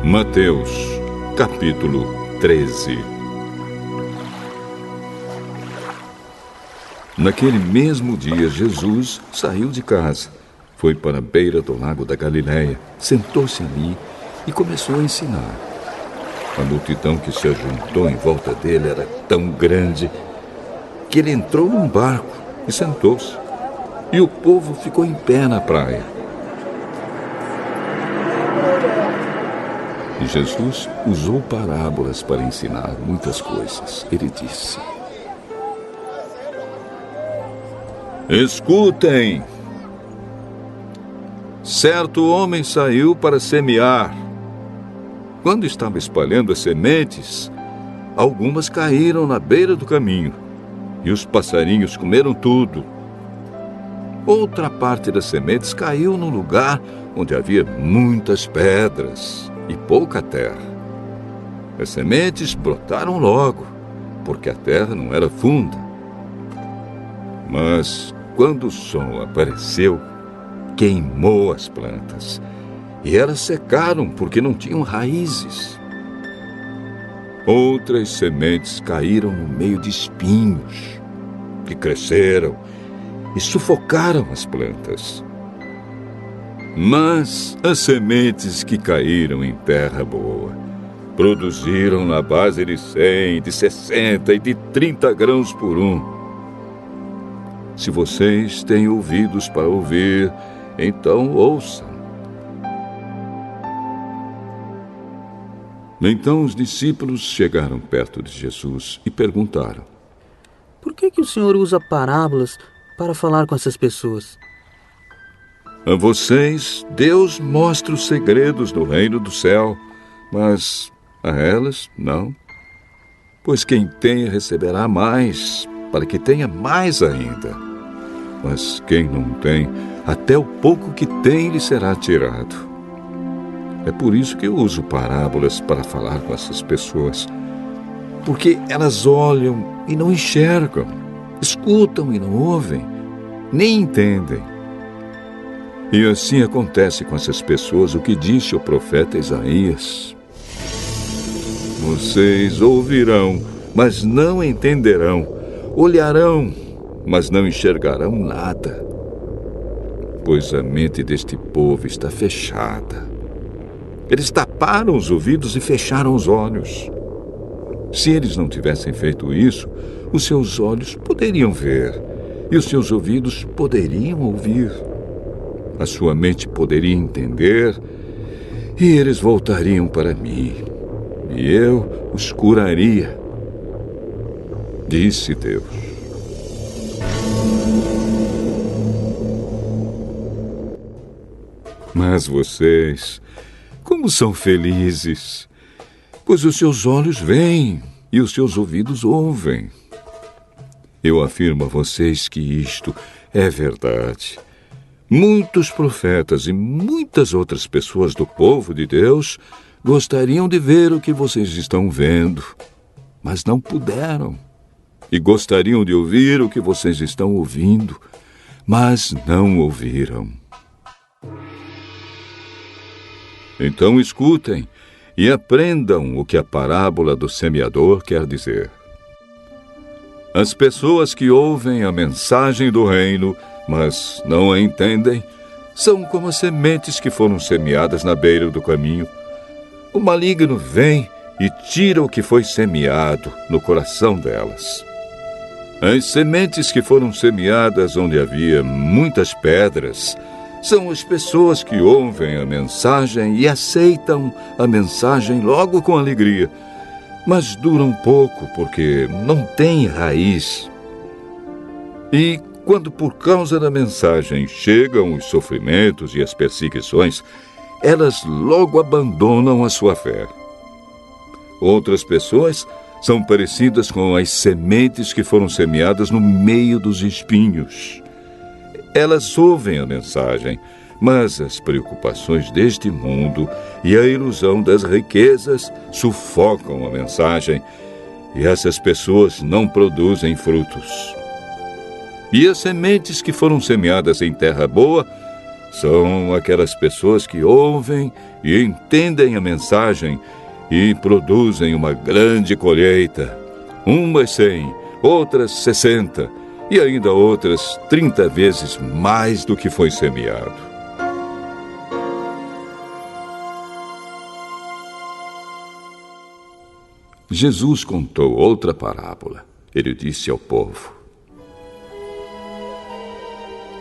Mateus, capítulo 13. Naquele mesmo dia, Jesus saiu de casa, foi para a beira do lago da Galileia, sentou-se ali e começou a ensinar. A multidão que se ajuntou em volta dele era tão grande que ele entrou num barco e sentou-se, e o povo ficou em pé na praia. E Jesus usou parábolas para ensinar muitas coisas. Ele disse: Escutem! Certo homem saiu para semear. Quando estava espalhando as sementes, algumas caíram na beira do caminho, e os passarinhos comeram tudo. Outra parte das sementes caiu num lugar onde havia muitas pedras e pouca terra. As sementes brotaram logo, porque a terra não era funda. Mas quando o sol apareceu, queimou as plantas, e elas secaram porque não tinham raízes. Outras sementes caíram no meio de espinhos, que cresceram e sufocaram as plantas. Mas as sementes que caíram em terra boa produziram na base de 100, de 60 e de 30 grãos por um. Se vocês têm ouvidos para ouvir, então ouçam. Então os discípulos chegaram perto de Jesus e perguntaram: Por que o Senhor usa parábolas para falar com essas pessoas? A vocês, Deus mostra os segredos do reino do céu, mas a elas, não. Pois quem tem receberá mais, para que tenha mais ainda. Mas quem não tem, até o pouco que tem lhe será tirado. É por isso que eu uso parábolas para falar com essas pessoas. Porque elas olham e não enxergam, escutam e não ouvem, nem entendem. E assim acontece com essas pessoas o que disse o profeta Isaías: Vocês ouvirão, mas não entenderão, olharão, mas não enxergarão nada. Pois a mente deste povo está fechada. Eles taparam os ouvidos e fecharam os olhos. Se eles não tivessem feito isso, os seus olhos poderiam ver e os seus ouvidos poderiam ouvir. A sua mente poderia entender e eles voltariam para mim e eu os curaria, disse Deus. Mas vocês, como são felizes, pois os seus olhos veem e os seus ouvidos ouvem. Eu afirmo a vocês que isto é verdade. Muitos profetas e muitas outras pessoas do povo de Deus gostariam de ver o que vocês estão vendo, mas não puderam. E gostariam de ouvir o que vocês estão ouvindo, mas não ouviram. Então escutem e aprendam o que a parábola do semeador quer dizer. As pessoas que ouvem a mensagem do reino, mas não a entendem, são como as sementes que foram semeadas na beira do caminho. O maligno vem e tira o que foi semeado no coração delas. As sementes que foram semeadas onde havia muitas pedras são as pessoas que ouvem a mensagem e aceitam a mensagem logo com alegria, mas duram pouco porque não têm raiz. E quando por causa da mensagem chegam os sofrimentos e as perseguições, elas logo abandonam a sua fé. Outras pessoas são parecidas com as sementes que foram semeadas no meio dos espinhos. Elas ouvem a mensagem, mas as preocupações deste mundo e a ilusão das riquezas sufocam a mensagem, e essas pessoas não produzem frutos. E as sementes que foram semeadas em terra boa São aquelas pessoas que ouvem e entendem a mensagem e produzem uma grande colheita. Umas 100, outras 60 e ainda outras 30 vezes mais do que foi semeado. Jesus contou outra parábola. Ele disse ao povo: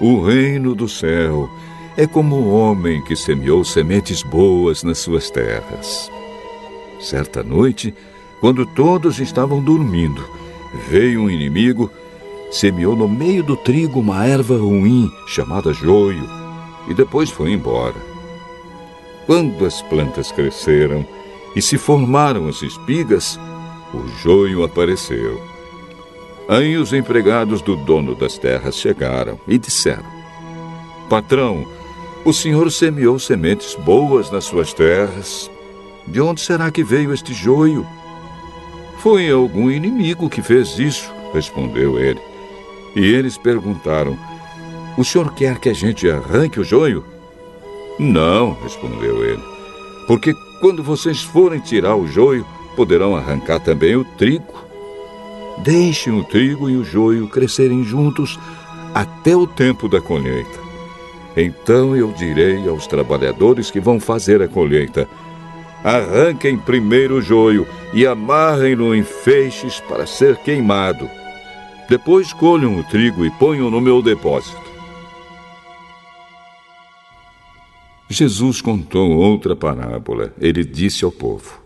O reino do céu é como um homem que semeou sementes boas nas suas terras. Certa noite, quando todos estavam dormindo, veio um inimigo, semeou no meio do trigo uma erva ruim chamada joio e depois foi embora. Quando as plantas cresceram e se formaram as espigas, o joio apareceu. Aí os empregados do dono das terras chegaram e disseram: Patrão, o senhor semeou sementes boas nas suas terras. De onde será que veio este joio? Foi algum inimigo que fez isso, respondeu ele. E eles perguntaram: O senhor quer que a gente arranque o joio? Não, respondeu ele, porque quando vocês forem tirar o joio, poderão arrancar também o trigo. Deixem o trigo e o joio crescerem juntos até o tempo da colheita. Então eu direi aos trabalhadores que vão fazer a colheita: arranquem primeiro o joio e amarrem-no em feixes para ser queimado. Depois colham o trigo e ponham no meu depósito. Jesus contou outra parábola. Ele disse ao povo: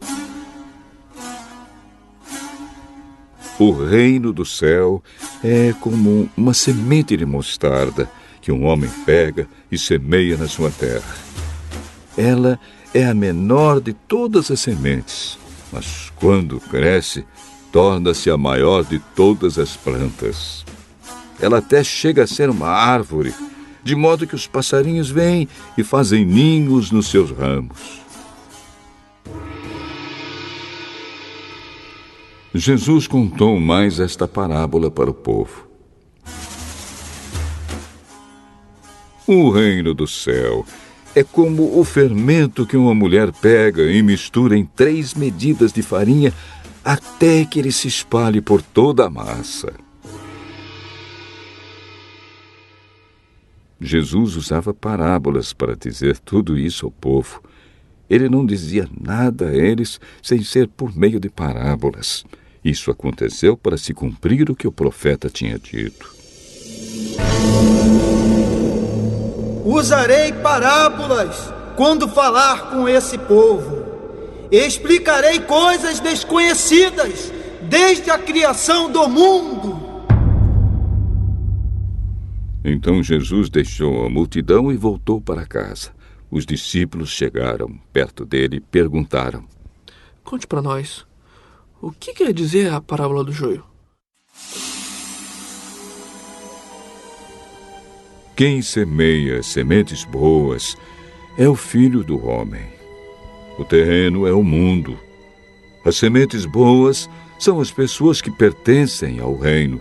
O reino do céu é como uma semente de mostarda que um homem pega e semeia na sua terra. Ela é a menor de todas as sementes, mas quando cresce, torna-se a maior de todas as plantas. Ela até chega a ser uma árvore, de modo que os passarinhos vêm e fazem ninhos nos seus ramos. Jesus contou mais esta parábola para o povo. O reino do céu é como o fermento que uma mulher pega e mistura em 3 medidas de farinha até que ele se espalhe por toda a massa. Jesus usava parábolas para dizer tudo isso ao povo. Ele não dizia nada a eles sem ser por meio de parábolas. Isso aconteceu para se cumprir o que o profeta tinha dito. Usarei parábolas quando falar com esse povo. Explicarei coisas desconhecidas desde a criação do mundo. Então Jesus deixou a multidão e voltou para casa. Os discípulos chegaram perto dele e perguntaram: Conte para nós, o que quer dizer a parábola do joio? Quem semeia sementes boas é o Filho do Homem. O terreno é o mundo. As sementes boas são as pessoas que pertencem ao reino,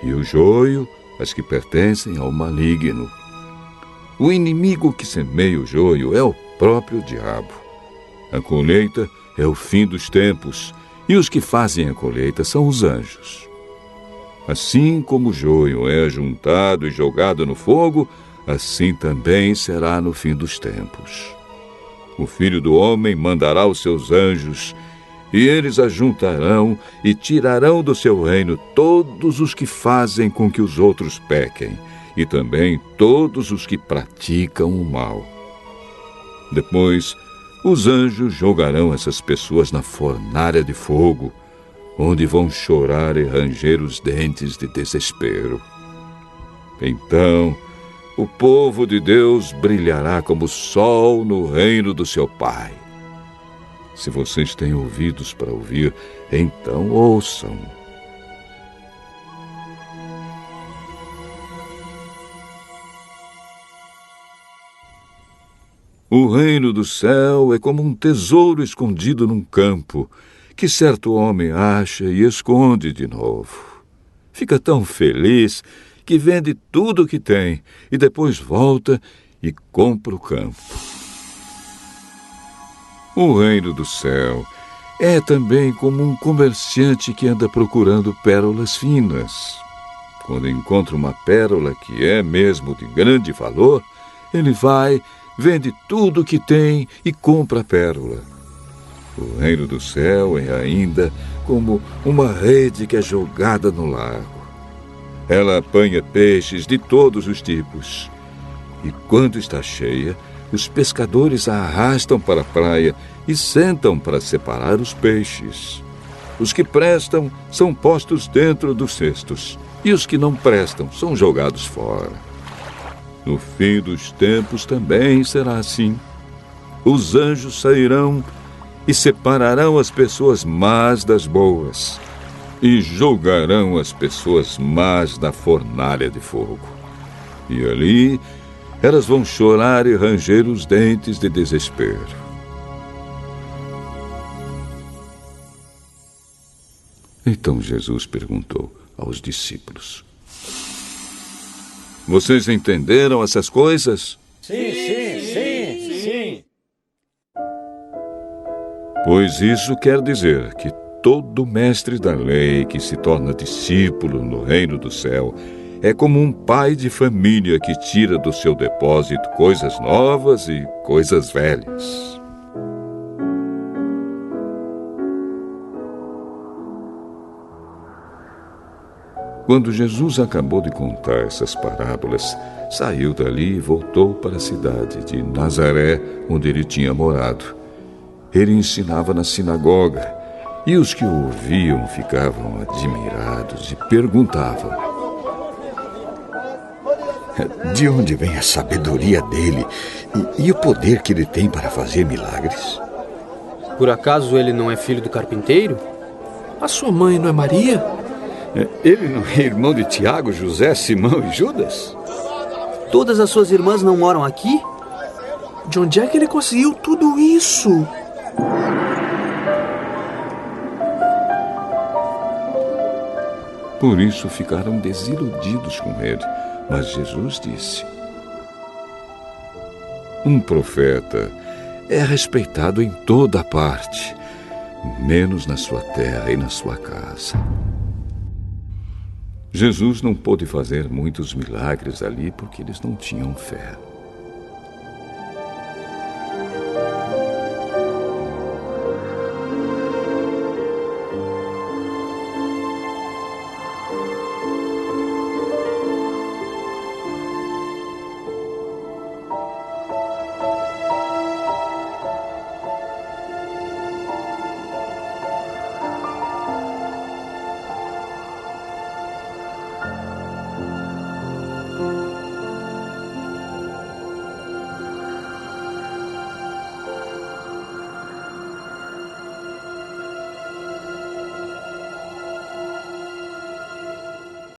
e o joio, as que pertencem ao maligno. O inimigo que semeia o joio é o próprio diabo. A colheita é o fim dos tempos, e os que fazem a colheita são os anjos. Assim como o joio é ajuntado e jogado no fogo, assim também será no fim dos tempos. O Filho do Homem mandará os seus anjos, e eles ajuntarão e tirarão do seu reino todos os que fazem com que os outros pequem, e também todos os que praticam o mal. Depois, os anjos jogarão essas pessoas na fornalha de fogo, onde vão chorar e ranger os dentes de desespero. Então, o povo de Deus brilhará como o sol no reino do seu Pai. Se vocês têm ouvidos para ouvir, então ouçam. O reino do céu é como um tesouro escondido num campo, que certo homem acha e esconde de novo. Fica tão feliz que vende tudo o que tem e depois volta e compra o campo. O reino do céu é também como um comerciante que anda procurando pérolas finas. Quando encontra uma pérola que é mesmo de grande valor, ele vai, vende tudo o que tem e compra a pérola. O reino do céu é ainda como uma rede que é jogada no lago. Ela apanha peixes de todos os tipos. E quando está cheia, os pescadores a arrastam para a praia e sentam para separar os peixes. Os que prestam são postos dentro dos cestos, e os que não prestam são jogados fora. No fim dos tempos também será assim. Os anjos sairão e separarão as pessoas más das boas, e jogarão as pessoas más na fornalha de fogo. E ali elas vão chorar e ranger os dentes de desespero. Então Jesus perguntou aos discípulos: Vocês entenderam essas coisas? Sim. Pois isso quer dizer que todo mestre da lei que se torna discípulo no reino do céu é como um pai de família que tira do seu depósito coisas novas e coisas velhas. Quando Jesus acabou de contar essas parábolas, saiu dali e voltou para a cidade de Nazaré, onde ele tinha morado. Ele ensinava na sinagoga, e os que o ouviam ficavam admirados e perguntavam: De onde vem a sabedoria dele e o poder que ele tem para fazer milagres? Por acaso ele não é filho do carpinteiro? A sua mãe não é Maria? Ele não é irmão de Tiago, José, Simão e Judas? Todas as suas irmãs não moram aqui? De onde é que ele conseguiu tudo isso? Por isso ficaram desiludidos com ele. Mas Jesus disse: Um profeta é respeitado em toda parte, menos na sua terra e na sua casa. Jesus não pôde fazer muitos milagres ali porque eles não tinham fé.